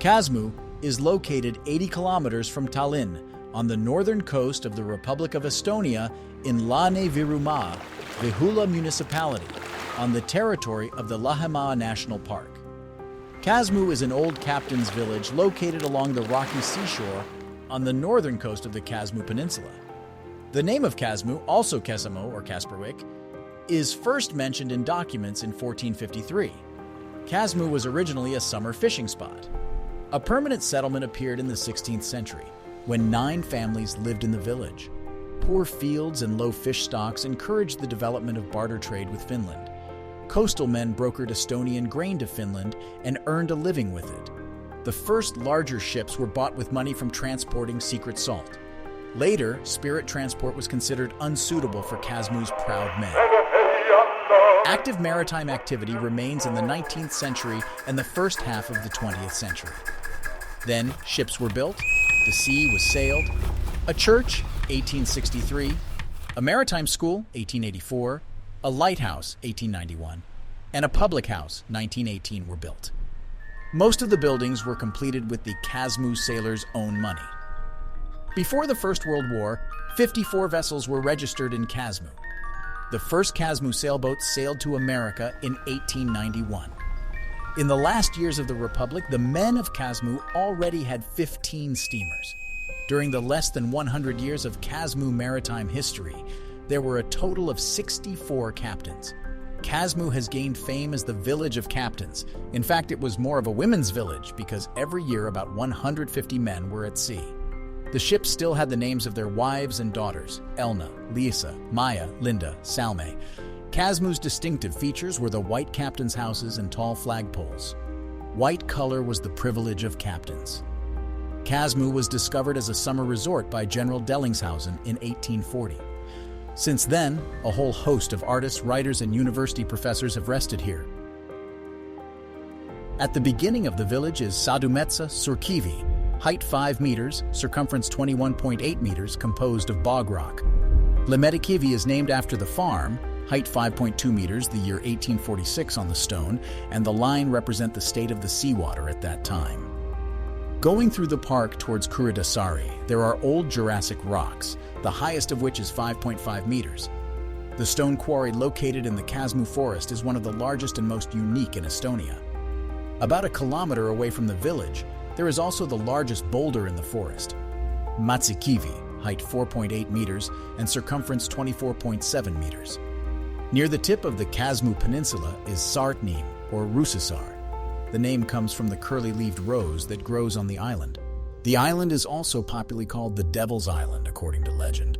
Käsmu is located 80 kilometers from Tallinn on the northern coast of the Republic of Estonia in Lääne-Virumaa, Vihula municipality, on the territory of the Lahemaa National Park. Käsmu is an old captain's village located along the rocky seashore on the northern coast of the Käsmu Peninsula. The name of Käsmu, also Käsmu or Kasperwick, is first mentioned in documents in 1453. Käsmu was originally a summer fishing spot. A permanent settlement appeared in the 16th century, when 9 families lived in the village. Poor fields and low fish stocks encouraged the development of barter trade with Finland. Coastal men brokered Estonian grain to Finland and earned a living with it. The first larger ships were bought with money from transporting secret salt. Later, spirit transport was considered unsuitable for Käsmu's proud men. Active maritime activity remains in the 19th century and the first half of the 20th century. Then, ships were built, the sea was sailed, a church, 1863, a maritime school, 1884, a lighthouse, 1891, and a public house, 1918, were built. Most of the buildings were completed with the Käsmu sailors' own money. Before the First World War, 54 vessels were registered in Käsmu. The first Käsmu sailboats sailed to America in 1891. In the last years of the Republic, the men of Käsmu already had 15 steamers. During the less than 100 years of Käsmu maritime history, there were a total of 64 captains. Käsmu has gained fame as the village of captains. In fact, it was more of a women's village because every year about 150 men were at sea. The ships still had the names of their wives and daughters, Elna, Lisa, Maya, Linda, Salme. Käsmu's distinctive features were the white captains' houses and tall flagpoles. White color was the privilege of captains. Käsmu was discovered as a summer resort by General Dellingshausen in 1840. Since then, a whole host of artists, writers, and university professors have rested here. At the beginning of the village is Sadumetsa Surkivi, height 5 meters, circumference 21.8 meters, composed of bog rock. Lemetikivi is named after the farm, height 5.2 meters, the year 1846 on the stone, and the line represent the state of the seawater at that time. Going through the park towards Kuridasari, there are old Jurassic rocks, the highest of which is 5.5 meters. The stone quarry located in the Käsmu forest is one of the largest and most unique in Estonia. About a kilometer away from the village, there is also the largest boulder in the forest, Matsikivi, height 4.8 meters and circumference 24.7 meters. Near the tip of the Käsmu Peninsula is Saartneem, or Ruussaar. The name comes from the curly-leaved rose that grows on the island. The island is also popularly called the Devil's Island, according to legend.